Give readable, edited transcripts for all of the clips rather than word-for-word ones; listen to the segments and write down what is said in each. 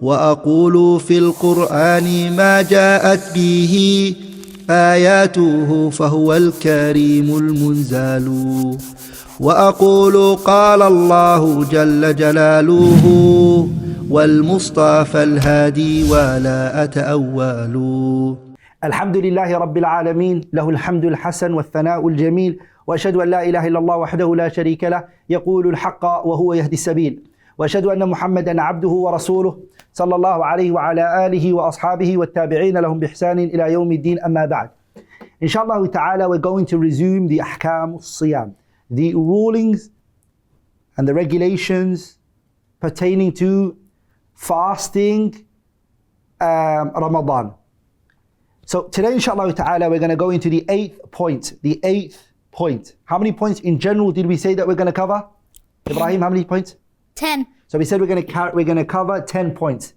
وأقول في القرآن ما جاءت به آياته فهو الكريم المنزل وأقول قال الله جل جلاله والمصطفى الهادي ولا أتأول. الحمد لله رب العالمين، له الحمد الحسن والثناء الجميل، وأشهد أن لا إله إلا الله وحده لا شريك له يقول الحق وهو يهدي السبيل، وأشهد أن محمدا عبده ورسوله صلى الله عليه وعلى آله وأصحابه والتابعين لهم بإحسان إلى يوم الدين. أما بعد. Inshallah ta'ala, we're going to resume the ahkam al-siyam, the rulings and the regulations pertaining to fasting Ramadan. So today, inshallah ta'ala, we're going to go into the eighth point. The eighth point. How many points in general did we say that we're going to cover? Ibrahim, how many points? 10. So we said we're going to cover 10 points.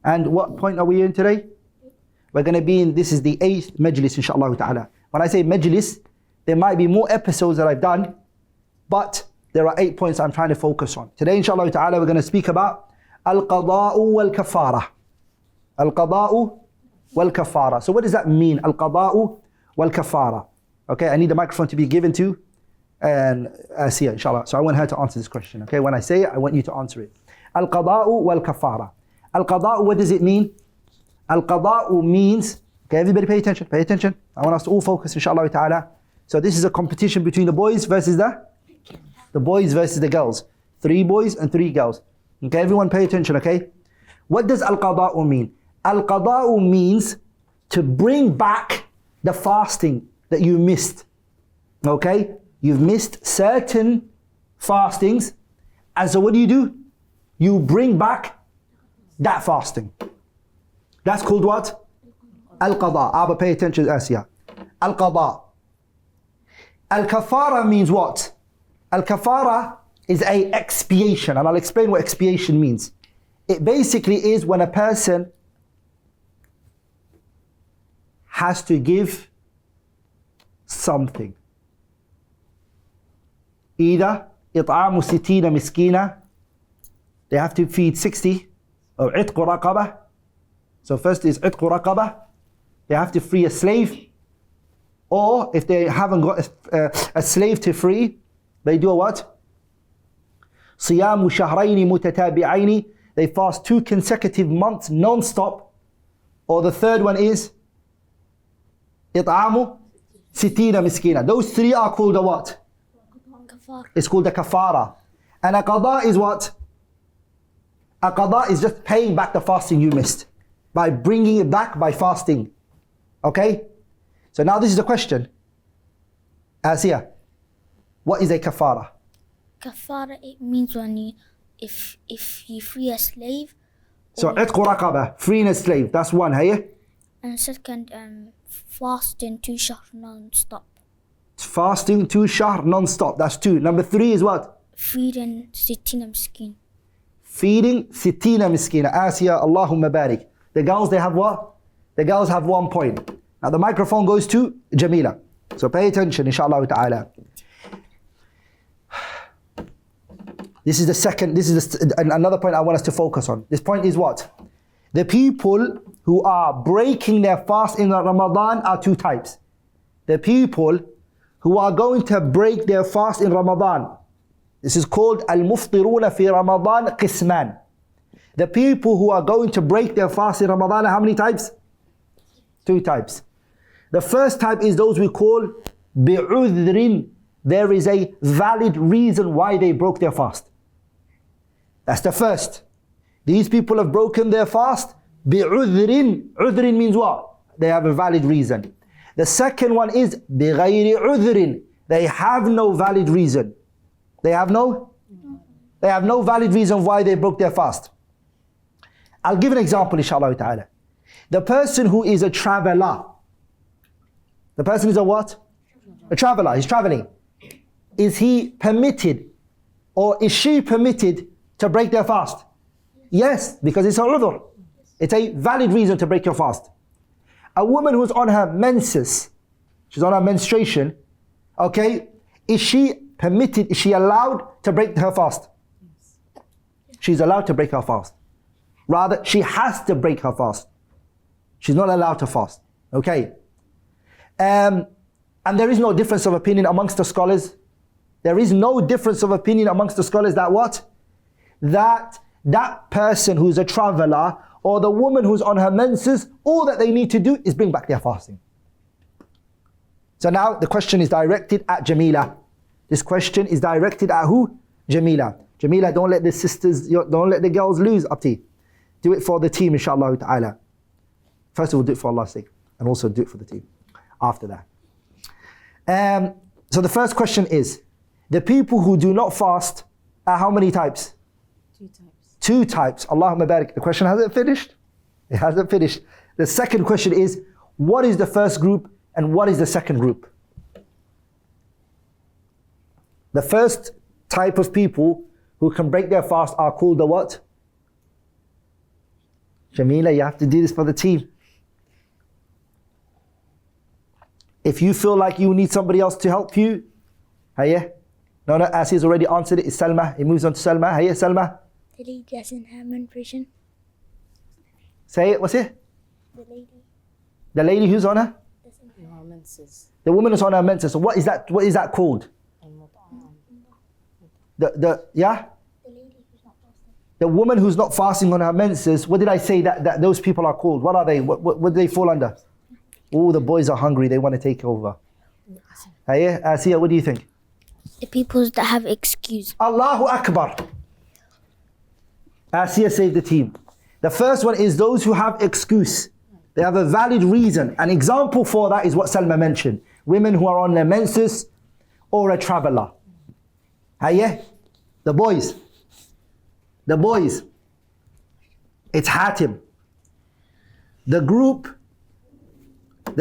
And what point are we in today? We're going to be in, this is the eighth majlis, inshallah ta'ala. When I say majlis, there might be more episodes that I've done, but there are 8 points I'm trying to focus on. Today, inshallah ta'ala, we're going to speak about al-qada'u wal-kaffara. Al-qada'u wal-kaffara. So what does that mean? Al-qada'u wal-kaffara. Okay, I need the microphone to be given to Asiya, inshallah. So I want her to answer this question. Okay, when I say it, I want you to answer it. Al-qada'u wal-kaffara. Al-qada'u, what does it mean? Al-qada'u means, okay, everybody pay attention, pay attention. I want us to all focus, inshallah ta'ala. So this is a competition between the boys versus the boys versus the girls. 3 boys and 3 girls. Okay, everyone pay attention, okay? What does al-qada'u mean? Al-qada'u means to bring back the fasting that you missed. Okay? You've missed certain fastings. And so what do? You bring back that fasting. That's called what? Al-qada. Abba, pay attention, Asiya. Al-qada. Al-kaffara means what? Al-kaffara is a expiation, and I'll explain what expiation means. It basically is when a person has to give something. Either إطعام 60 مسكينة, they have to feed 60, or عتق رقبة. So first is عتق رقبة, they have to free a slave. Or if they haven't got a slave to free, they do a what? صيام شهرين متتابعين, they fast 2 consecutive months non-stop. Or the third one is إطعام 60 مسكينة. Those 3 are called a what? Kaffara. It's called a kaffara. And a qada is what? A qada is just paying back the fasting you missed by bringing it back by fasting. Okay? So now this is the question. Asiya, what is a kaffara? Kaffara, it means when you, if you free a slave. So عتق رقبة, freeing a slave, that's one, hey? And second, fasting 2 shahr non-stop. Fasting 2 shahr non-stop, that's 2. Number 3 is what? Feeding 60 miskin. Feeding 60 miskina. Asiya, Allahumma barik. The girls, they have what? The girls have 1 point. Now the microphone goes to Jamila. So pay attention, inshallah ta'ala. This is another point I want us to focus on. This point is what? The people who are breaking their fast in Ramadan are 2 types. The people who are going to break their fast in Ramadan, this is called al-muftiruna fi Ramadan qisman. The people who are going to break their fast in Ramadan, how many types? 2 types. The first type is those we call bi'udhrin. There is a valid reason why they broke their fast. That's the first. These people have broken their fast bi'udhrin. Udhrin means what? They have a valid reason. The second one is bighayri udhrin. They have no valid reason. They have no valid reason why they broke their fast. I'll give an example, inshallah ta'ala. The person who is a traveler. The person is a what? A traveler, he's traveling. Is he permitted, or is she permitted to break their fast? Yes, because it's a udhr. It's a valid reason to break your fast. A woman who's on her menses, she's on her menstruation, okay, is she permitted, is she allowed to break her fast? She's allowed to break her fast. Rather, she has to break her fast. She's not allowed to fast. Okay. And there is no difference of opinion amongst the scholars. There is no difference of opinion amongst the scholars that what? That person who's a traveler or the woman who's on her menses, all that they need to do is bring back their fasting. So now the question is directed at Jamila. This question is directed at who? Jamila. Jamila, don't let the sisters, don't let the girls lose, Abti. Do it for the team, inshallah ta'ala. First of all, do it for Allah's sake, and also do it for the team after that. So the first question is, the people who do not fast are how many types? 2 types. 2 types. Allahumma barik. The question hasn't finished. It hasn't finished. The second question is, what is the first group and what is the second group? The first type of people who can break their fast are called the what? Jamila, you have to do this for the team. If you feel like you need somebody else to help you, Hayya. No, Asia's already answered it. It's Salma. It moves on to Salma. Hayya, Salma. The lady that's in her menstruation. Say it. What's it? The lady The lady who's on her? that's in her menses. The woman is on her menses. So what is that? What is that called? Yeah? The lady who's not fasting. The woman who's not fasting on her menses. What did I say that those people are called? What are they? What do they fall under? Oh, the boys are hungry. They want to take over. Hayya, Asiya, what do you think? The people that have excuse. Allahu Akbar. Asiya saved the team. The first one is those who have excuse. They have a valid reason. An example for that is what Salma mentioned. Women who are on their menses or a traveler. Hayya? The boys. The boys. It's Hatim. The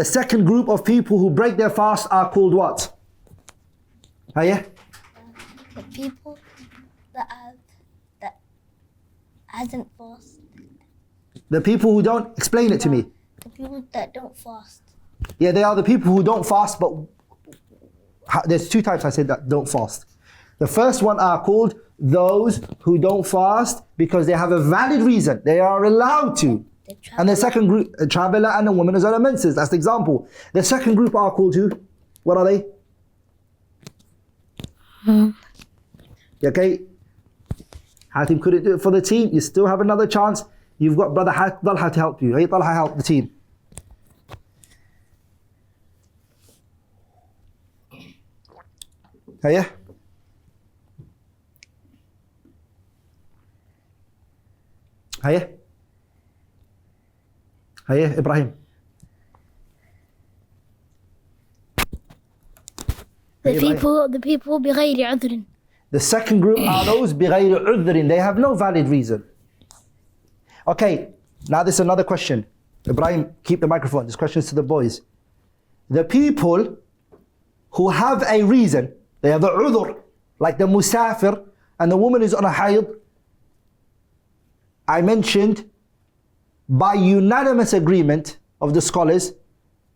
second group of people who break their fast are called what? Hayya? The people that hasn't fasted. The people who don't, explain it to me. The people that don't fast. Yeah, they are the people who don't fast, but there's 2 types I said that don't fast. The first one are called those who don't fast because they have a valid reason. They are allowed to. And the second group, a traveler and a woman is on her menses. That's the example. The second group are called who? What are they? Okay. Hatim couldn't do it for the team. You still have another chance. You've got brother Talha to help you. Hey, Talha, help the team. Hiya. Hiya. Hiya, Ibrahim. The people بغير عذر. The second group are those بغير عذر. They have no valid reason. Okay, now this is another question. Ibrahim, keep the microphone. This question is to the boys. The people who have a reason, they have a udhr, like the musafir and the woman is on a hayd. I mentioned by unanimous agreement of the scholars,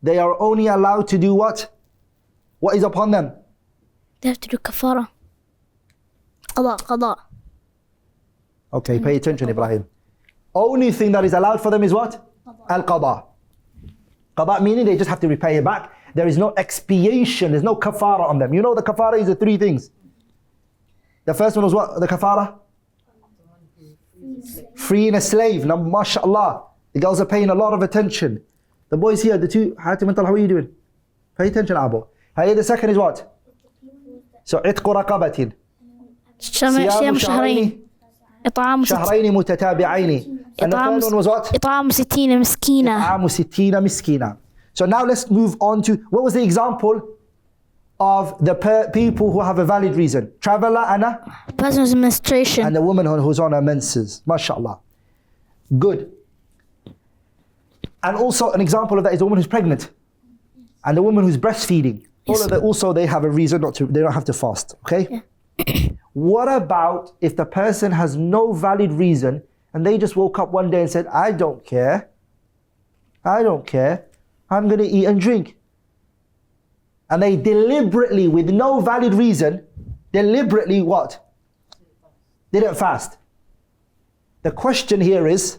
they are only allowed to do what? What is upon them? They have to do Kaffara. Qada. Okay, pay attention, Ibrahim. Only thing that is allowed for them is what? Al-Qada. Qada meaning they just have to repay it back. There is no expiation, there's no Kaffara on them. You know the Kaffara is the 3 things. The first one was what? The Kaffara? Freeing a slave. Now, mashallah, the girls are paying a lot of attention. The boys here, the 2, Hatim and Talha, how are you doing? Pay attention, Abu. The second is what? So, عتق رقبة. صيام شهرين. إطعام شهرين متتابعين. And the third one was what? إطعام 60 مسكينة. إطعام 60 مسكينة. So now let's move on to, what was the example of the people who have a valid reason? Traveler and a? Person's menstruation. And the woman who's on her menses. MashaAllah. Good. And also an example of that is a woman who's pregnant. And the woman who's breastfeeding. All of that also they have a reason not to, they don't have to fast. Okay? Yeah. What about if the person has no valid reason and they just woke up one day and said, I don't care. I'm going to eat and drink. And they deliberately, with no valid reason, deliberately what? Didn't fast. The question here is,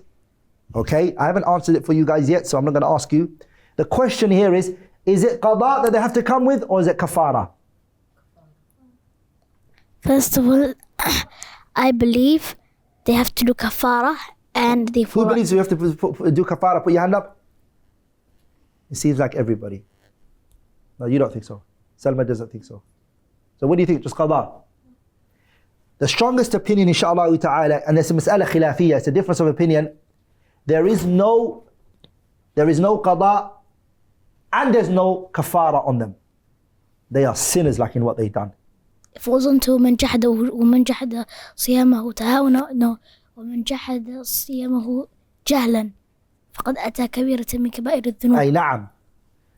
Okay, I haven't answered it for you guys yet, so I'm not going to ask you. The question here is it qada that they have to come with, or is it kaffara? First of all, I believe they have to do kafara and they Who believes you have to do kaffara? Put your hand up. It seems like everybody. No, you don't think so. Salma doesn't think so. So what do you think? Just qada? The strongest opinion, inshallah ta'ala, and there's a mas'ala khilafiyya, it's a difference of opinion. There is no qada and there's no kafara on them. They are sinners like in what they've done. If it wasn't ومن جحد صيامه تهاونا ومن جحد صيامه جهلا فقد أتى كبيرة من كبائر الذنوب. أي نعم.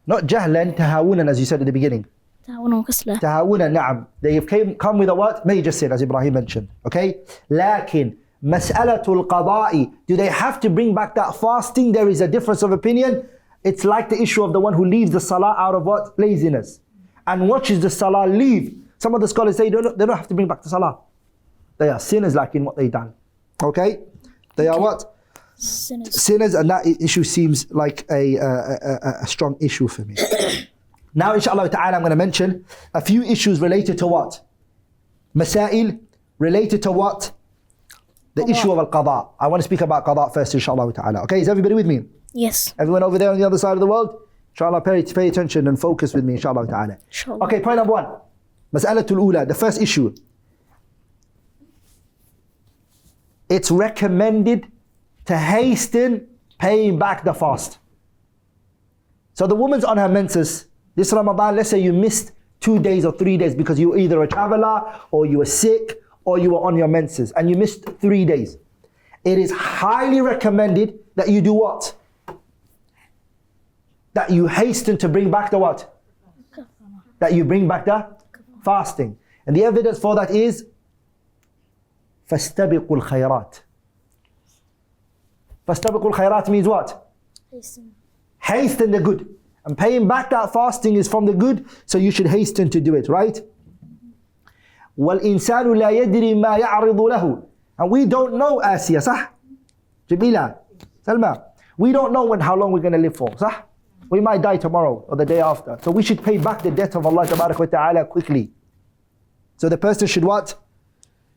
Not jahlan, tahawunan, as you said at the beginning. تهاونا وكسلا. Tahawunan, na'am. They have come with a what? Major sin, as Ibrahim mentioned. Okay? Lakin, mas'alatul qada'i, do they have to bring back that fasting? There is a difference of opinion. It's like the issue of the one who leaves the salah out of what? Laziness. And watches the salah leave. Some of the scholars say they don't have to bring back the salah. They are sinners like in what they've done. Okay? They are what? Sinners, and that issue seems like a strong issue for me. Now, inshallah ta'ala, I'm going to mention a few issues related to what? Masail, related to what? The issue of al-qada. I want to speak about qada first, inshallah ta'ala. Okay, is everybody with me? Yes. Everyone over there on the other side of the world? Inshallah, pay attention and focus with me, inshallah ta'ala. Inshallah. Okay, point number one. Mas'alatul ula, the first issue. It's recommended to hasten paying back the fast. So the woman's on her menses. This Ramadan, let's say you missed 2 days or 3 days because you were either a traveler or you were sick or you were on your menses and you missed 3 days. It is highly recommended that you do what? That you hasten to bring back the what? That you bring back the fasting. And the evidence for that is فَاسْتَبِقُوا الْخَيْرَاتِ. فَاسْتَبِقُوا الْخَيْرَاتِ means what? Hasten the good. And paying back that fasting is from the good, so you should hasten to do it, right? وَالْإِنسَانُ لَا يَدْرِي مَا يَعْرِضُ لَهُ. And we don't know, Asiya, صح? Jamila, Salma, we don't know how long we're going to live for, صح? We might die tomorrow or the day after. So we should pay back the debt of Allah Tabarak wa Ta'ala quickly. So the person should what?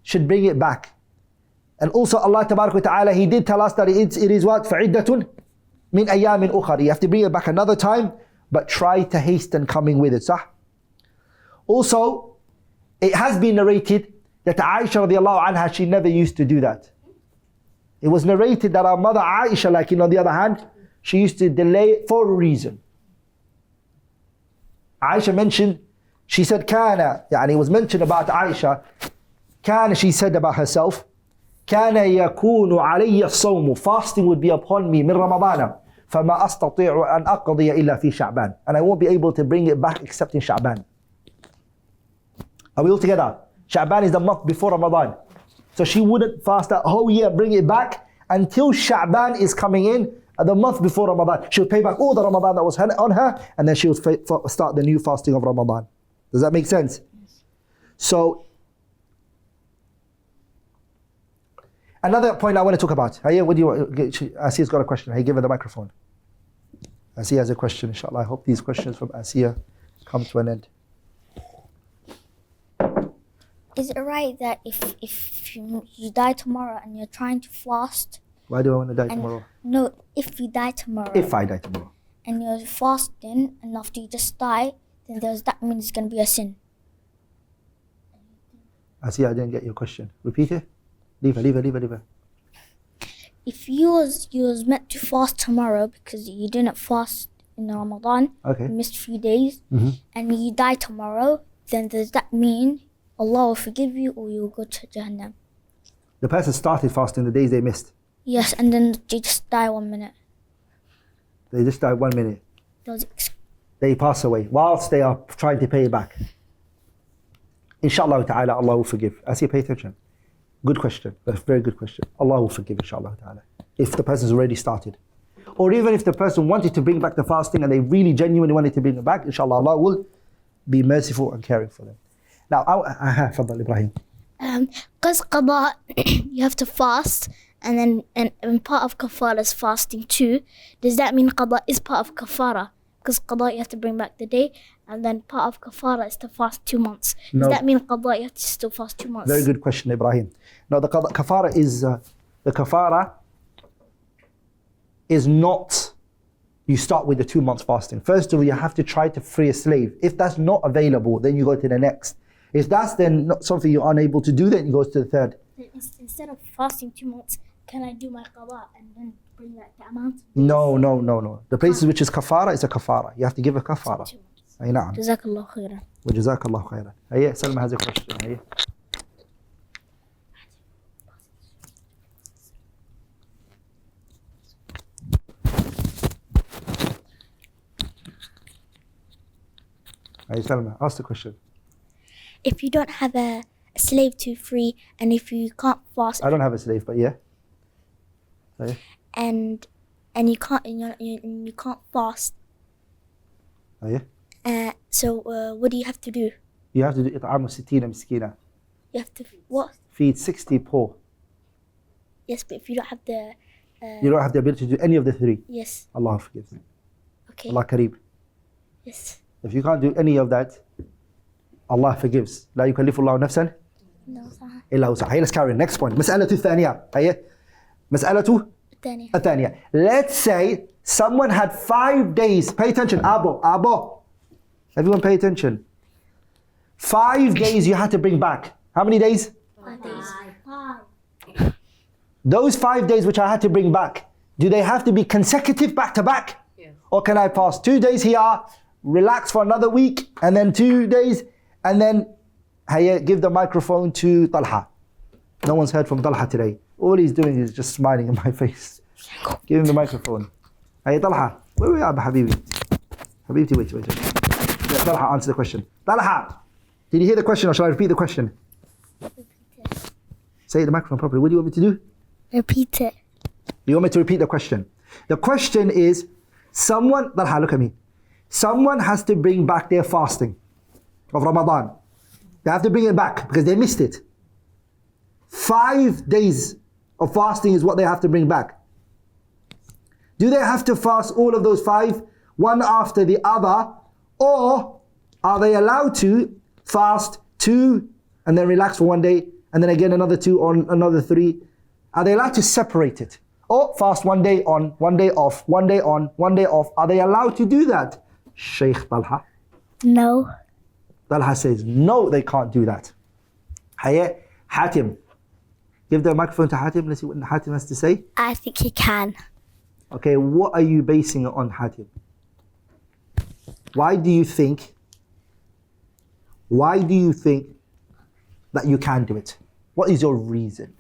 Should bring it back. And also Allah Tabarak wa Ta'ala, He did tell us that it is what? فَعِدَّةٌ مِنْ أَيَّامٍ أُخَرِ. You have to bring it back another time, but try to hasten coming with it. صح? Also, it has been narrated that Aisha radiallahu anha, she never used to do that. It was narrated that our mother Aisha, like on the other hand, she used to delay for a reason. Aisha mentioned, she said, كان, يعني it was mentioned about Aisha, كان, she said about herself, كان يكون علي الصوم, fasting would be upon me من رمضان, فما أستطيع أن أقضي إلا في شعبان. And I won't be able to bring it back except in Sha'ban. Are we all together? Sha'ban is the month before Ramadan. So she wouldn't fast that whole year, bring it back until Sha'ban is coming in, the month before Ramadan. She would pay back all the Ramadan that was on her, and then she would start the new fasting of Ramadan. Does that make sense? So, another point I want to talk about. Hey, what do you want? Asiya's got a question. Hey, give her the microphone. Asiya has a question, inshallah. I hope these questions from Asiya come to an end. Is it right that if you die tomorrow and you're trying to fast? Why do I want to die tomorrow? No, if you die tomorrow. If I die tomorrow. And you're fasting, and after you just die, then that means it's going to be a sin. Asiya, I didn't get your question. Repeat it. Leave her. If you was meant to fast tomorrow because you didn't fast in Ramadan, okay, you missed a few days, and you die tomorrow, then does that mean Allah will forgive you or you'll go to Jahannam? The person started fasting the days they missed. Yes, and then they just die 1 minute. They just die 1 minute. They pass away whilst they are trying to pay it back. Inshallah ta'ala, Allah will forgive. Asiya, pay attention. Good question. That's a very good question. Allah will forgive, inshallah ta'ala, if the person's already started. Or even if the person wanted to bring back the fasting and they really genuinely wanted to bring it back, inshallah, Allah will be merciful and caring for them. Now, Fadal Ibrahim. Because qada, you have to fast, and part of Kaffara is fasting too, does that mean Qada is part of Kaffara? Because Qada you have to bring back the day, and then part of Kaffara is to fast 2 months. Does that mean Qada you have to still fast 2 months? Very good question, Ibrahim. No, the Kaffara is, the Kaffara is not, you start with the 2 months fasting. First of all, you have to try to free a slave. If that's not available, then you go to the next. If that's then not something you're unable to do, then you go to the third. Instead of fasting 2 months, can I do my Qada and then bring back the amount? No. The places which is Kaffara is a Kaffara. You have to give a Kaffara. 2 months. أي نعم. Jazakallah khairan. وجزاك الله خيرا. هيا Salma has a question. هيا. Hey Salma, ask the question. If you don't have a slave to free, and if you can't fast, I don't have a slave, but yeah. Hey. and you can't fast, Hey. so what do you have to do? You have to do إطعام 60 مسكينة. You have to what? Feed 60 poor. Yes, but if you don't have the You don't have the ability to do any of the three. yes, Allah forgives me. okay, Allah Kareem. yes, If you can't do any of that, Allah forgives. لا يكلف الله نفسا no, صح. إلا وسعها. Hey, let's carry on. Next point. مسألة الثانية. هي مسألة الثانية. الثانية. Let's say someone had 5 days. Pay attention. Abo. Everyone pay attention. 5 days you had to bring back. How many days? 5 days. Those 5 days which I had to bring back, do they have to be consecutive back to back? Yes. Or can I pass 2 days here, relax for another week, and then 2 days, and then give the microphone to Talha. No one's heard from Talha today. All he's doing is just smiling in my face. Give him the microphone. Hey Talha, where are you, Habibi? Habibti, wait. Let Talha answer the question. Talha, did you hear the question or shall I repeat the question? Say the microphone properly. What do you want me to do? Repeat it. You want me to repeat the question? The question is, Talha, look at me. Someone has to bring back their fasting of Ramadan. They have to bring it back because they missed it. 5 days of fasting is what they have to bring back. Do they have to fast all of those 5, one after the other, or are they allowed to fast 2 and then relax for 1 day, and then again another 2 or another 3? Are they allowed to separate it? Or fast 1 day on, 1 day off, 1 day on, 1 day off? Are they allowed to do that? Shaykh Talha. No. Talha says, no, they can't do that. Hatim. Give the microphone to Hatim. Let's see what Hatim has to say. I think he can. Okay, what are you basing it on, Hatim? Why do you think that you can do it? What is your reason?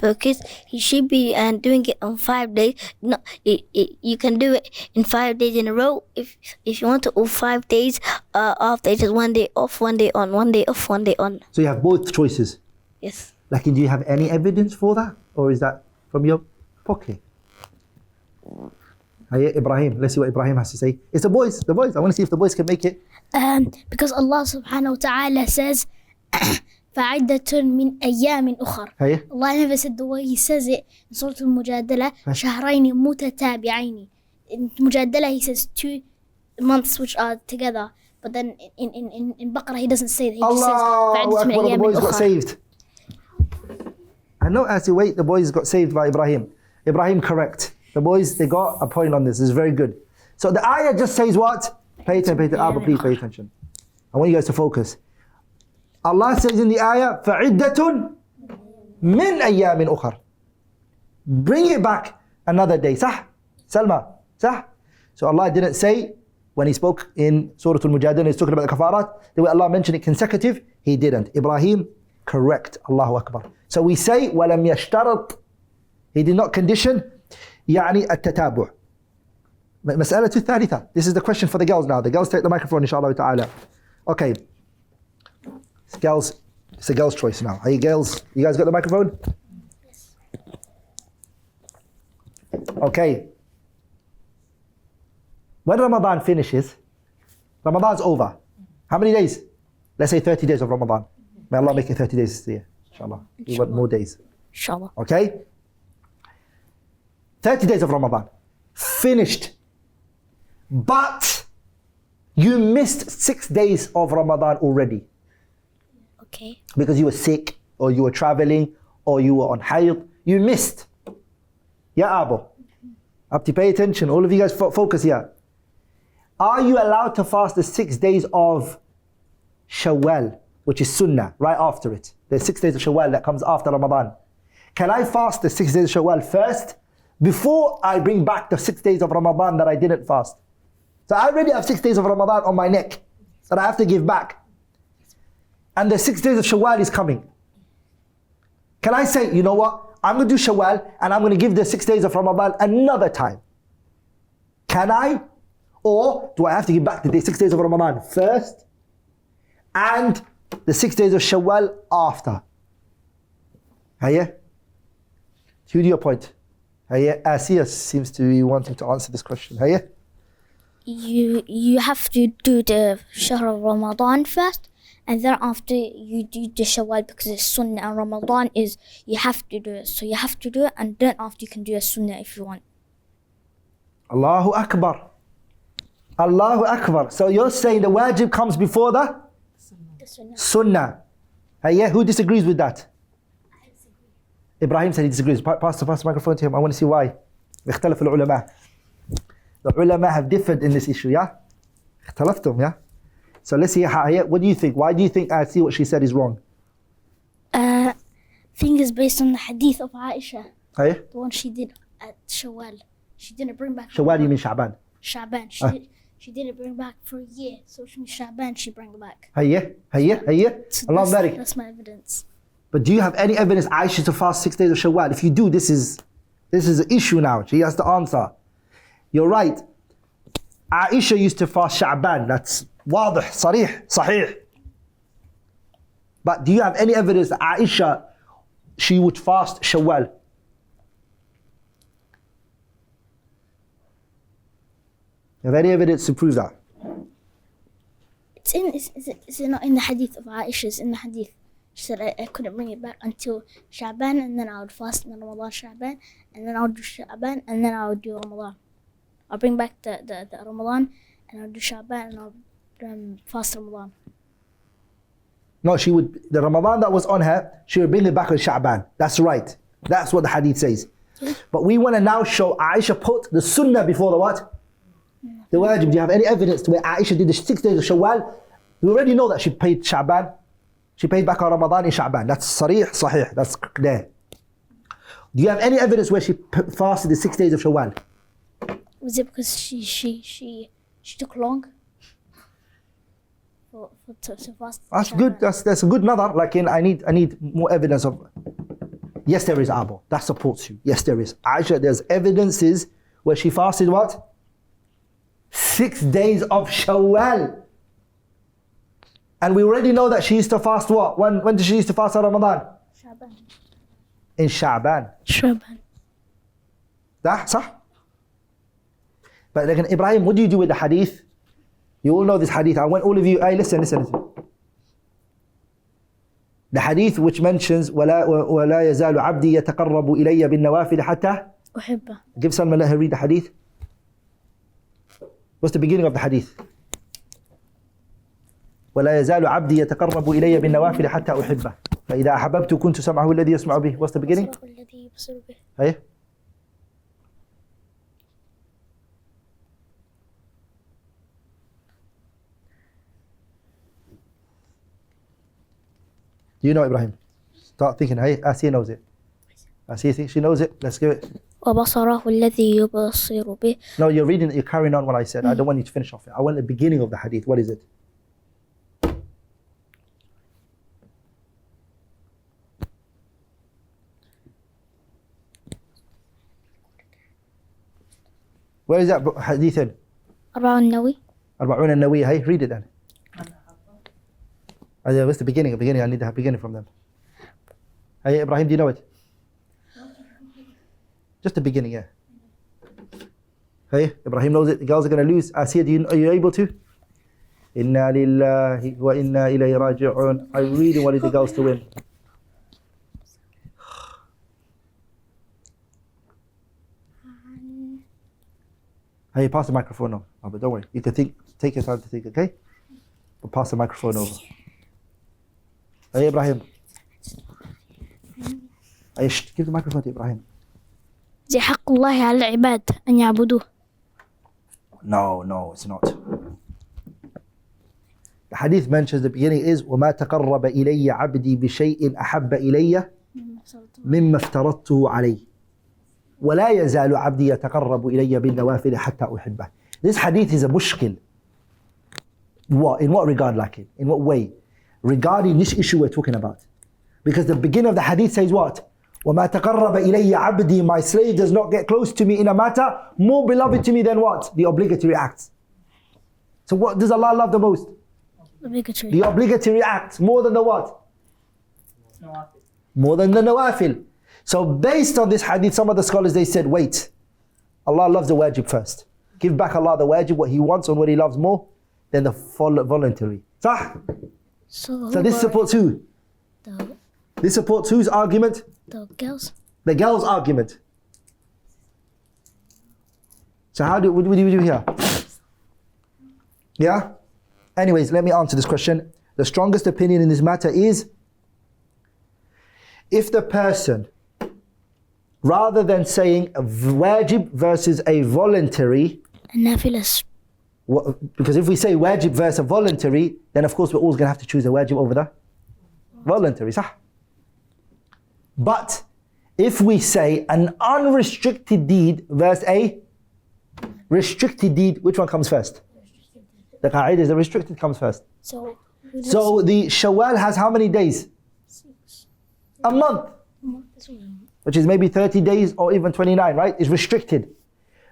Because he should be doing it on 5 days. No, you can do it in 5 days in a row. If you want to, all 5 days off, they just 1 day off, 1 day on, 1 day off, 1 day on. So you have both choices. Yes. Like, do you have any evidence for that, or is that from your pocket? Ibrahim, let's see what Ibrahim has to say. It's the boys. I want to see if the boys can make it. Because Allah subhanahu wa ta'ala says, فَعِدَّةٌ مِّنْ أَيَّامٍ أُخَرٍ. Allah never said the way He says it in Surah Al-Mujadala, شهرين متتابعين. In Mujadala He says 2 months which are together. But then in Baqarah He doesn't say that. He just says Allahu فَعِدَّةٌ مِّنْ Akbar, the أَيَّامٍ boys got أُخَرٍ. saved. I know as you wait, the boys got saved by Ibrahim. Ibrahim, correct. The boys, they got a point on this. It's very good. So the ayah just says what? Pay attention. Abba, please pay attention. I want you guys to focus. Allah says in the ayah, فَعِدَّةٌ مِّنْ أَيَّامٍ أُخَرٍ. Bring it back another day. Sah? Salma? Sah? So Allah didn't say, when He spoke in Surah Al-Mujadala, He's talking about the kafarat, the way Allah mentioned it consecutive, He didn't. Ibrahim, correct. Allahu Akbar. So we say, وَلَمْ يَشْتَرَطْ. He did not condition, يعني التتابع. مسألة الثالثة. This is the question for the girls now. The girls take the microphone, inshallah ta'ala. Okay. Girls, it's a girl's choice now. Are you girls? You guys got the microphone? Yes. Okay. When Ramadan finishes, Ramadan's over. How many days? Let's say 30 days of Ramadan. May Allah make it 30 days this year. Inshallah. We want more days. Inshallah. Okay? 30 days of Ramadan. Finished. But you missed 6 days of Ramadan already. Okay. Because you were sick, or you were traveling, or you were on hayd. You missed. Yeah, Abu. Have to pay attention. All of you guys focus here. Are you allowed to fast the 6 days of Shawwal, which is Sunnah, right after it? There's 6 days of Shawwal that comes after Ramadan. Can I fast the 6 days of Shawwal first before I bring back the 6 days of Ramadan that I didn't fast? So I already have 6 days of Ramadan on my neck that I have to give back. And the 6 days of Shawwal is coming. Can I say, you know what? I'm going to do Shawwal and I'm going to give the 6 days of Ramadan another time. Can I? Or do I have to give back the 6 days of Ramadan first and the 6 days of Shawwal after? Hiya? To your point. Hiya? Asiya seems to be wanting to answer this question. Hiya? You have to do the Shahr of Ramadan first, and then after you do the Shawwal, because it's Sunnah, and Ramadan is, you have to do it. So you have to do it, and then after you can do a Sunnah if you want. Allahu Akbar. Allahu Akbar. So you're saying the wajib comes before the Sunnah. Hiya? Who disagrees with that? Ibrahim said he disagrees. Pass the microphone to him. I want to see why. اختلف العلماء. The ulama have differed in this issue, yeah? اختلفتم, yeah? So let's see, what do you think? Why do you think I see what she said is wrong? Thing is based on the hadith of Aisha. The one she did at Shawwal. She didn't bring back. Shawwal, you mean Sha'ban? Sha'ban. She didn't bring back for a year. So she means Sha'ban, she bring it back. Hiya. So Allah barik. that's my evidence. But do you have any evidence Aisha to fast 6 days of Shawwal? If you do, this is an issue now. She has to answer. You're right. Aisha used to fast Sha'ban. That's واضح, صريح, صحيح. But do you have any evidence that Aisha, she would fast Shawwal? You have any evidence to prove that? Is it not in the hadith of Aisha? It's in the hadith. She said I couldn't bring it back until Sha'ban, and then I would fast in Ramadan Sha'ban, and then I would do Sha'ban, and then I would do Ramadan. I'll bring back the Ramadan, and I'll do Sha'ban, and I'll fast Ramadan. No, she would, the Ramadan that was on her, she would bring it back on Sha'ban. That's right. That's what the hadith says. Yeah. But we want to now show Aisha put the Sunnah before the what? The wajib. Do you have any evidence to where Aisha did the 6 days of Shawwal? We already know that she paid Sha'ban. She paid back on Ramadan in Sha'ban. That's sarih, sahih. That's there. Do you have any evidence where she fasted the 6 days of Shawwal? Was it because she took long to fast? That's good. That's a good nadar. Like I need more evidence of. Yes, there is, Abu. That supports you. Yes, there is. Aisha, there's evidences where she fasted what? 6 days of Shawwal. And we already know that she used to fast what? When did she used to fast on Ramadan? Sha'ban. In Sha'ban. Sha'ban. That, صح? But like, Ibrahim, what do you do with the hadith? You all know this hadith. I want all of you, hey, listen. The hadith which mentions وَلَا يَزَالُ عَبْدِي يَتَقَرَّبُ إِلَيَّ بِالنَّوَافِلِ حَتَّى أحبه. Give Salman, let her read the hadith. What's the beginning of the hadith? ولا يزال عبدي يتقرب إلي بالنوافل حتى أحبه فإذا أحببت كنت سمعه الذي يسمع به. What's the beginning? Hey? Do you know Ibrahim? Start thinking. Hey, Asiya knows it. Asiya thinks she knows it. Let's go it. وبصره الذي يبصر به. No, you're reading it. You're carrying on what I said. I don't want you to finish off it. I want the beginning of the hadith. What is it? Where is that hadith in? أربعون النووي. أربعون النووي. Hey, read it then. What's the beginning? I need the beginning from them. Hey, Ibrahim, do you know it? Just the beginning, yeah. Hey, Ibrahim knows it. The girls are going to lose. Asiya, are you able to? Inna lillahi wa inna ilayhi raji'un. I really wanted the girls to win. Hey, pass the microphone over. Oh, but don't worry. You can think. Take your time to think, okay? But pass the microphone over. Hey, Ibrahim. Hey, give the microphone to Ibrahim. زي حق الله على العباد أن يعبدوه. No, it's not. The hadith mentions the beginning is وَمَا تَقَرَّبَ إِلَيَّ عَبْدِي بِشَيْءٍ أَحَبَّ إِلَيَّ مِمَّا افترضته عليه ولا يزال عبدي يتقرب إلي بالنوافل حتى أحبه. This hadith is a mushkil. What? In what regard, like it? In what way? Regarding this issue we're talking about. Because the beginning of the hadith says what? وَمَا تَقَرَّبَ إِلَيَّ عَبْدِي, my slave does not get close to me in a matter more beloved to me than what? The obligatory acts. So what does Allah love the most? Obligatory. The obligatory acts more than the what? More than the nawafil. So based on this hadith, some of the scholars, they said, wait, Allah loves the wajib first. Give back Allah the wajib, what He wants and what He loves more than the voluntary. Sah? So this supports who? This supports whose argument? The girls. The girl's argument. So what do we do here? Yeah? Anyways, let me answer this question. The strongest opinion in this matter is if the person, rather than saying a wajib versus a voluntary, النافلة. because if we say wajib versus voluntary, then of course we're always going to have to choose the wajib over the voluntary. Sah? But if we say an unrestricted deed versus a restricted deed, which one comes first? The qa'idah is the restricted comes first. So the Shawwal has how many days? 6. A month. Which is maybe 30 days or even 29, right? Is restricted.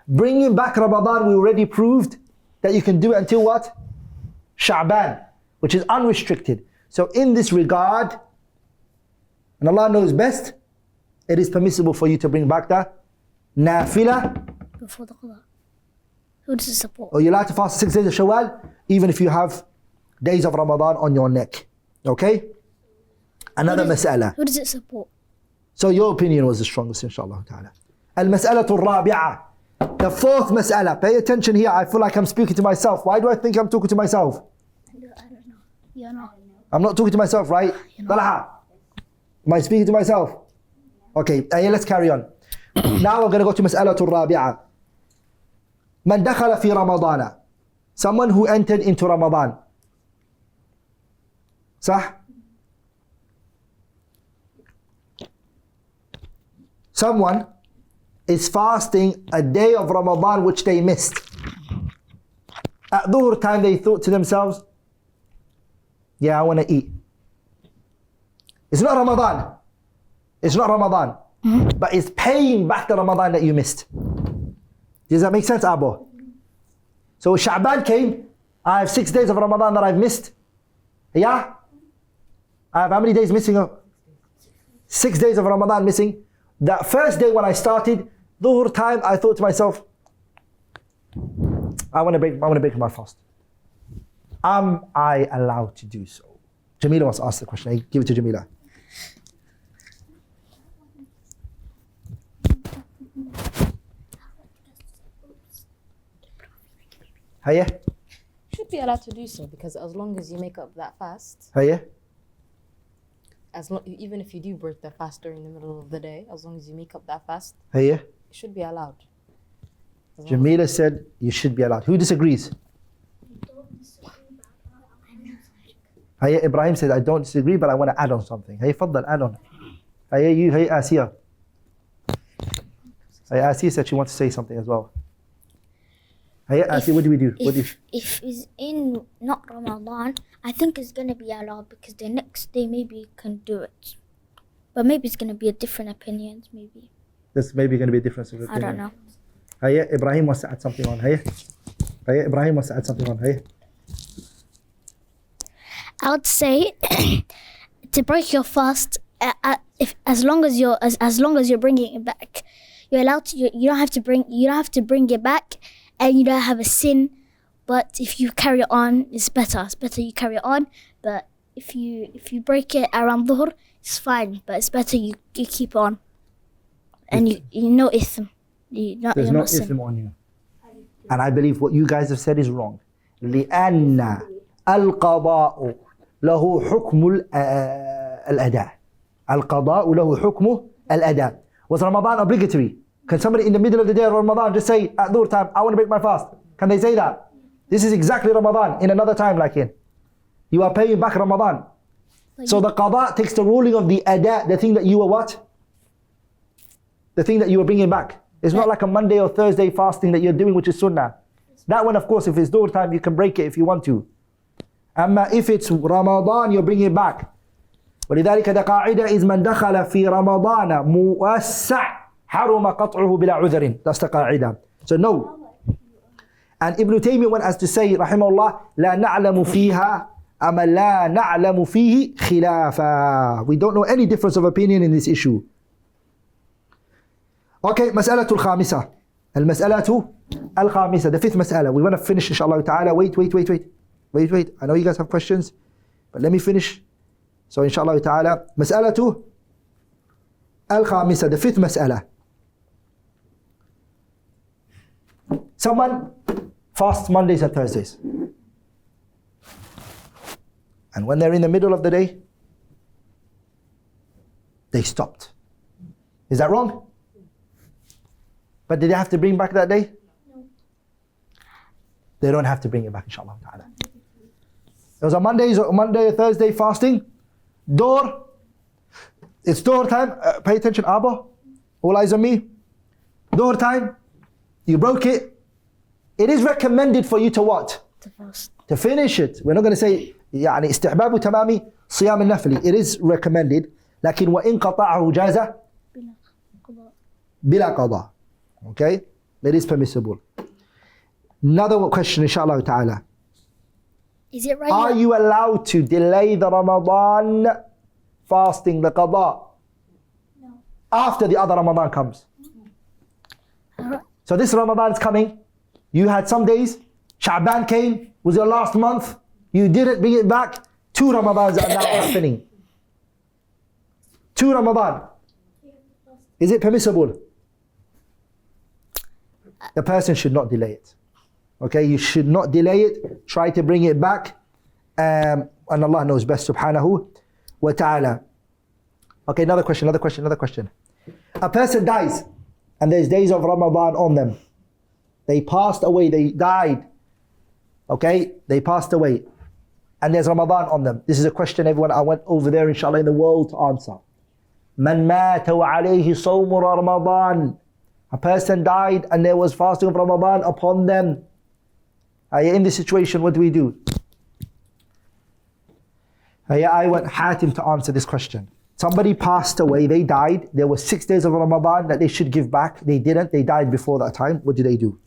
Bringing back Ramadan, we already proved that you can do it until what? Sha'ban, which is unrestricted. So in this regard, and Allah knows best, it is permissible for you to bring back the nafila. Before the Qada. Who does it support? Or you're allowed to fast 6 days of Shawwal, even if you have days of Ramadan on your neck. Okay? Another mas'ala. Who does it support? So your opinion was the strongest, inshallah ta'ala. Al-mas'alatu al-rabi'a. The fourth mas'ala. Pay attention here. I feel like I'm speaking to myself. Why do I think I'm talking to myself? I don't know. You're not. I'm not talking to myself, right? Talha. Am I speaking to myself? Okay, let's carry on. Now we're going to go to mas'alatu al-rabi'a. Man dakhala fi Ramadana. Someone who entered into Ramadan. Sah? Someone is fasting a day of Ramadan which they missed. At dhuhr time they thought to themselves, yeah, I want to eat. It's not Ramadan. It's not Ramadan. But it's paying back the Ramadan that you missed. Does that make sense, Abu? So Sha'ban came, I have 6 days of Ramadan that I've missed. Yeah? I have how many days missing? 6 days of Ramadan missing. That first day when I started, dhuhr time, I thought to myself, I want to break my fast. Am I allowed to do so? Jamila wants to ask the question. I give it to Jamila. Hiya? Should be allowed to do so because as long as you make up that fast, Hiya? even if you do break the fast during the middle of the day, as long as you make up that fast, Hiya? it should be allowed. Jamila said you should be allowed. Who disagrees? Hiya, Ibrahim said I don't disagree, but I want to add on something. Hiya, faddal, add on. Hiya, you, hiya, Asiya. Hiya, Asiya said she wants to say something as well. Hiya, Asiya, what do we do? If it's in not Ramadan, I think it's going to be allowed because the next day maybe you can do it. But maybe it's going to be a different opinion, maybe. There's maybe going to be a difference of opinion. I don't know. Hiya, Ibrahim wants to add something on. Hiya. Hiya, Ibrahim wants to add something on. Hiya. I would say to break your fast, as long as you're bringing it back, you're allowed to. You don't have to bring it back, and you don't have a sin. But if you carry it on, it's better. It's better you carry it on. But if you break it around dhuhr, it's fine. But it's better you keep on, and you know ithm. There's no ism on you. And I believe what you guys have said is wrong. لأن القضاء له حكم الأداء. القضاء له حكم الأداء. Was Ramadan obligatory? Can somebody in the middle of the day of Ramadan just say at dhuhr time, I want to break my fast? Can they say that? This is exactly Ramadan in another time like in. You are paying back Ramadan. So the qada takes the ruling of the ada, the thing that you were what? The thing that you were bringing back. It's not like a Monday or Thursday fasting that you're doing, which is sunnah. That one, of course, if it's dhuhr time, you can break it if you want to. If it's Ramadan, you're bringing it back. ولذلك the قاعدة is من دخل في رمضان موسع حرم قطعه بلا عذر. That's the قاعدة. So no. And Ibn Taymiyyah went as to say, رحمه الله, لا نعلم فيها أما لا نعلم فيه خلافا. We don't know any difference of opinion in this issue. Okay, مسألة الخامسة. المسألة الخامسة. The fifth مسألة. We want to finish inshallah ta'ala. Wait. I know you guys have questions, but let me finish. So inshallah ta'ala. مسألة الخامسة. The fifth مسألة. Someone fasts Mondays and Thursdays. And when they're in the middle of the day, they stopped. Is that wrong? But did they have to bring back that day? No. They don't have to bring it back, inshallah ta'ala. It was a Monday or Thursday fasting. It's dhuhr time. Pay attention, Abba. All eyes on me. Dhuhr time. You broke it. It is recommended for you to what? To fast. To finish it. We're not going to say يعني استحباب تمامي صيام النفل. It is recommended. لكن وإن قطعه جاز بلا قضاء. Okay? It is permissible. Another question, inshallah ta'ala. Is it right? Are you allowed to delay the Ramadan fasting, the qada, No. after the other Ramadan comes? So this Ramadan is coming. You had some days. Sha'ban came. Was your last month. You didn't bring it back. 2 Ramadans are now happening. 2 Ramadan. Is it permissible? The person should not delay it. Okay, you should not delay it. Try to bring it back. And Allah knows best, subhanahu wa ta'ala. Okay, another question. A person dies and there's days of Ramadan on them. They passed away, they died. Okay, they passed away. And there's Ramadan on them. This is a question everyone, I went over there inshallah in the world to answer. Man mata wa alayhi sawmu Ramadan. A person died and there was fasting of Ramadan upon them. In this situation, what do we do? I want Hatim to answer this question. Somebody passed away, they died. There were 6 days of Ramadan that they should give back. They didn't, they died before that time. What do they do?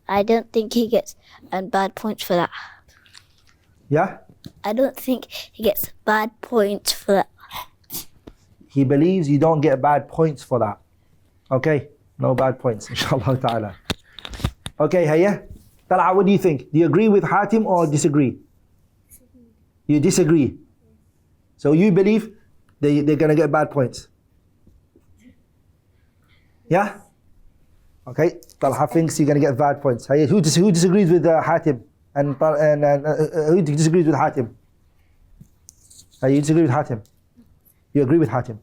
I don't think he gets bad points for that. Yeah? I don't think he gets bad points for that. He believes you don't get bad points for that. Okay? No bad points, inshallah ta'ala. Okay, Hayya? Tal'a, what do you think? Do you agree with Hatim or disagree? You disagree? So you believe they're going to get bad points? Yeah? Okay, Talha thinks you're going to get bad points. Hayya, who disagrees with Hatim? And who disagrees with Hatim? You disagree with Hatim? You agree with Hatim?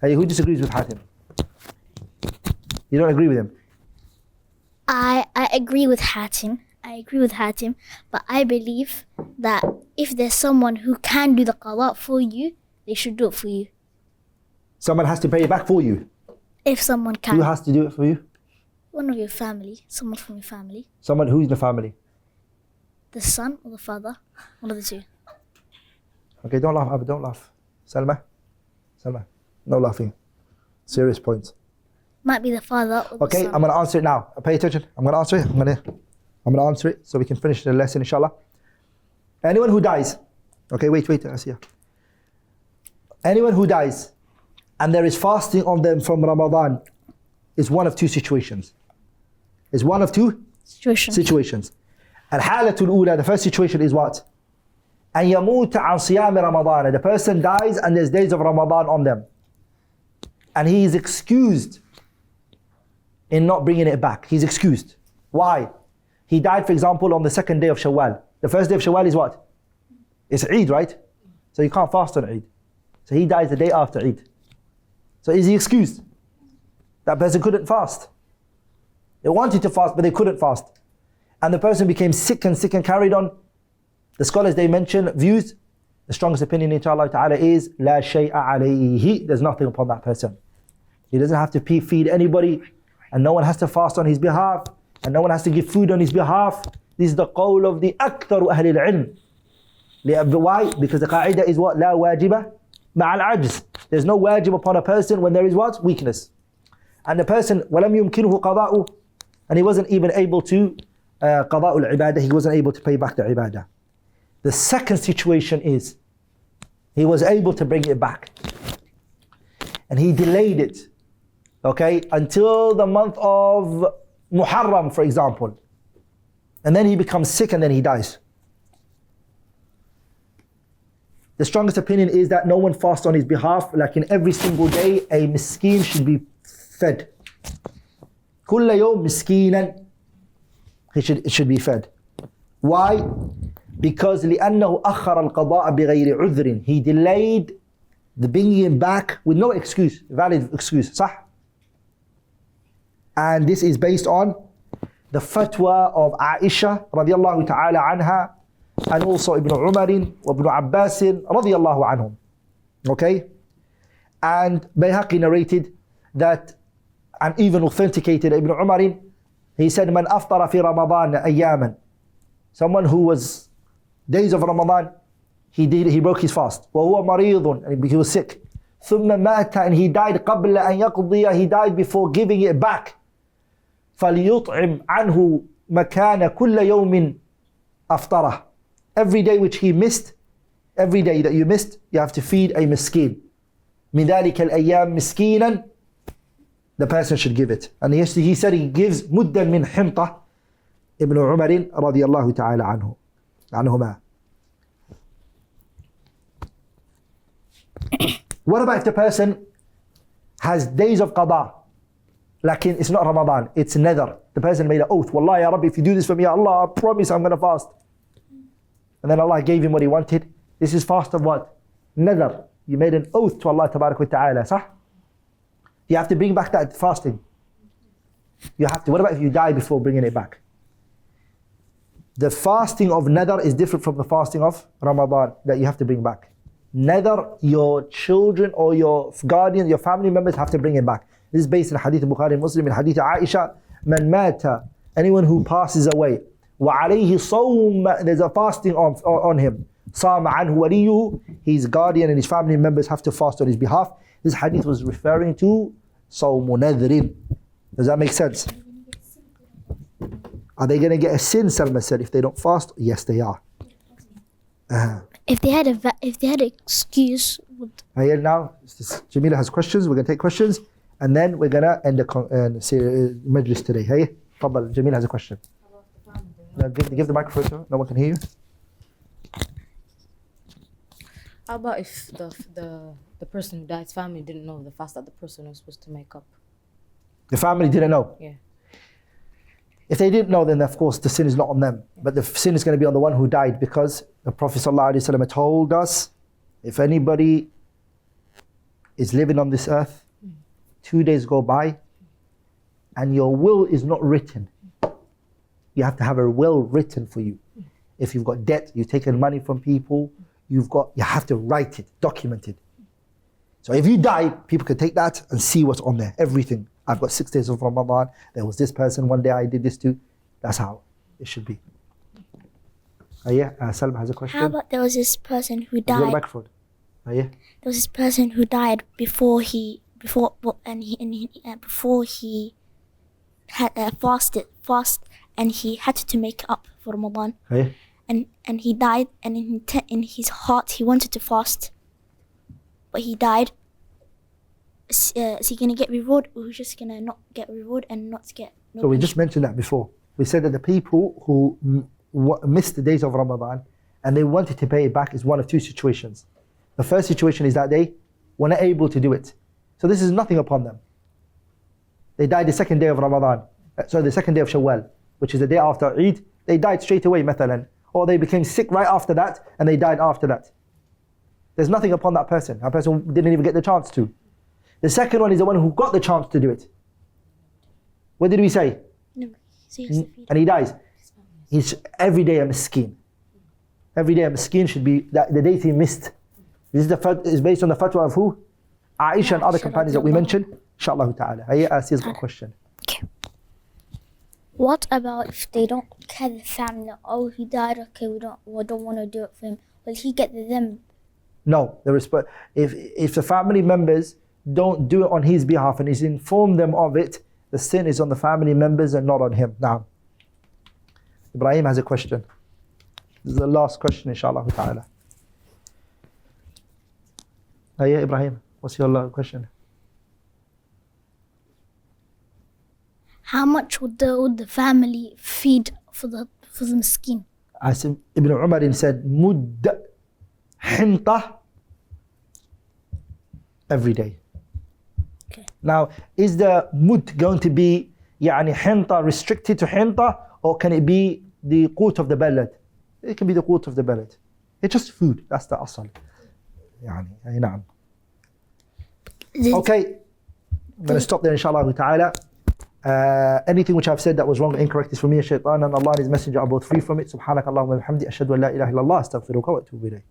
Hey, who disagrees with Hatim? You don't agree with him? I agree with Hatim. But I believe that if there's someone who can do the qada for you, they should do it for you. Someone has to pay it back for you? If someone can. Who has to do it for you? One of your family. Someone from your family. Someone who's in the family? The son or the father. One of the two. Okay, don't laugh, Abba, don't laugh. Salma, no laughing. Serious points. Might be the father or the okay, son. I'm going to answer it now. Pay attention. I'm going to answer it. I'm going to answer it so we can finish the lesson, inshallah. Anyone who dies. Okay, wait, Asiya. Anyone who dies and there is fasting on them from Ramadan is one of 2 situations. Is one of 2 situations. Al-halatul ula, the first situation is what? أن يموت عن صيام رمضان. The person dies and there's days of Ramadan on them. And he is excused in not bringing it back. He's excused. Why? He died, for example, on the second day of Shawwal. The first day of Shawwal is what? It's Eid, right? So you can't fast on Eid. So he dies the day after Eid. So is he excused? That person couldn't fast. They wanted to fast, but they couldn't fast. And the person became sick and carried on. The scholars, they mention views. The strongest opinion, inshallah ta'ala, is La shay'a alayhi. There's nothing upon that person. He doesn't have to feed anybody, and no one has to fast on his behalf, and no one has to give food on his behalf. This is the qawl of the aktharu ahli al-ilm. Why? Because the qa'idah is what? La wajiba ma'al ajz. There's no wajib upon a person when there is what? Weakness. And the person, وَلَمْ يُمْكِنُهُ قَضَاءُ, and he wasn't even able to qada'u al-ibadah, he wasn't able to pay back the ibadah. The second situation is, he was able to bring it back. And he delayed it, okay, until the month of Muharram, for example. And then he becomes sick and then he dies. The strongest opinion is that no one fasts on his behalf, like in every single day, a miskeen should be fed. كل يوم مسكينا, it should be fed. Why? Because لأنه أخر القضاء بغير عذر. He delayed the bringing him back with no excuse, valid excuse. صح? And this is based on the fatwa of Aisha radiallahu ta'ala anha, and also Ibn Umar wa Ibn Abbas radiallahu anhum. Okay? And Bayhaqi narrated that, and even authenticated Ibn Umar, he said, Man aftara fi Ramadan ayyaman. Someone who was days of Ramadan, he broke his fast. وَهُوَ مَرِيضٌ, and he was sick. ثُمَّ مَاتَ, and he died قَبْلَ أَنْ يَقْضِيَ, he died before giving it back. فَلْيُطْعِمْ عَنْهُ مَكَانَ كُلَّ يَوْمٍ أَفْطَرَهُ. Every day which he missed, every day that you missed, you have to feed a miskin. مِنْ ذَلِكَ الْأَيَّامِ مِسْكِينًا. The person should give it. And he said he gives مُدًّا مِنْ حِمْطَةٍ. Ibn Umar radiyallahu ta'ala anhuma. What about if the person has days of qada, like it's not Ramadan, it's nadar. The person made an oath, Wallahi ya Rabbi, if you do this for me, ya Allah, I promise I'm going to fast. And then Allah gave him what he wanted. This is fast of what? Nadar. You made an oath to Allah tabarak wa ta'ala, sah? You have to bring back that fasting. You have to. What about if you die before bringing it back? The fasting of nadar is different from the fasting of Ramadan that you have to bring back. Nadar, your children or your guardians, your family members have to bring it back. This is based on Hadith Bukhari and Muslim, in Hadith Aisha, Man mata, anyone who passes away, wa alayhi sawm, there's a fasting on him. Sama anhu waliyuhu, his guardian and his family members have to fast on his behalf. This hadith was referring to sawmu nadrin. Does that make sense? Are they going to get a sin, Salma said, if they don't fast? Yes, they are. If they had an excuse, would... Here now, Jamila has questions. We're going to take questions, and then we're going to end the majlis today. Hey, Fadal, Jamila has a question. No, give the microphone to her. No one can hear you. How about if the person who died's family didn't know the fast that the person was supposed to make up? The family didn't know? Yeah. If they didn't know, then of course the sin is not on them. But the sin is going to be on the one who died, because the Prophet ﷺ told us, if anybody is living on this earth, 2 days go by, and your will is not written, you have to have a will written for you. If you've got debt, you've taken money from people, you have to write it, document it. So if you die, people can take that and see what's on there, everything. I've got 6 days of Ramadan, there was this person, one day I did this too. That's how it should be. Salma has a question. How about there was this person who died? You got a microphone. There was this person who died before he had fasted, and he had to make it up for Ramadan. And he died, and in his heart he wanted to fast, but he died. Is he going to get reward, or is he just going to not get reward and not get... No so we just mentioned that before. We said that the people who missed the days of Ramadan and they wanted to pay it back is one of two situations. The first situation is that they were not able to do it. So this is nothing upon them. They died the second day of Ramadan, the second day of Shawwal, which is the day after Eid. They died straight away, mathalan. Or they became sick right after that, and they died after that. There's nothing upon that person. That person didn't even get the chance to. The second one is the one who got the chance to do it. What did we say? And he dies. He's every day a miskin. Every day a miskin should be the days he missed. This is based on the fatwa of who? Aisha and other companions that we mentioned. Inshallah ta'ala. Hayya asks a question. Okay. What about if they don't care the family? Oh, he died. Okay, we don't want to do it for him. Will he get them? No, if the family members don't do it on his behalf and he's informed them of it, the sin is on the family members and not on him. Now, Ibrahim has a question. This is the last question, inshallah ta'ala. Yeah, Ibrahim, what's your question? How much would the family feed for the miskin? As Ibn Umar said, mudd hinta every day. Okay. Now, is the mud going to be hinta restricted to hinta, or can it be the qut of the balad? It can be the qut of the balad. It's just food. That's the asal. نعم. Okay, I'm going to stop there, inshallah ta'ala. Anything which I've said that was wrong or incorrect is from me, shaitan, and Allah and His Messenger are both free from it. Subhanakallahumma wa bihamdi, ashhadu an la ilaha illallah, astaghfiruka wa atubu ilayk.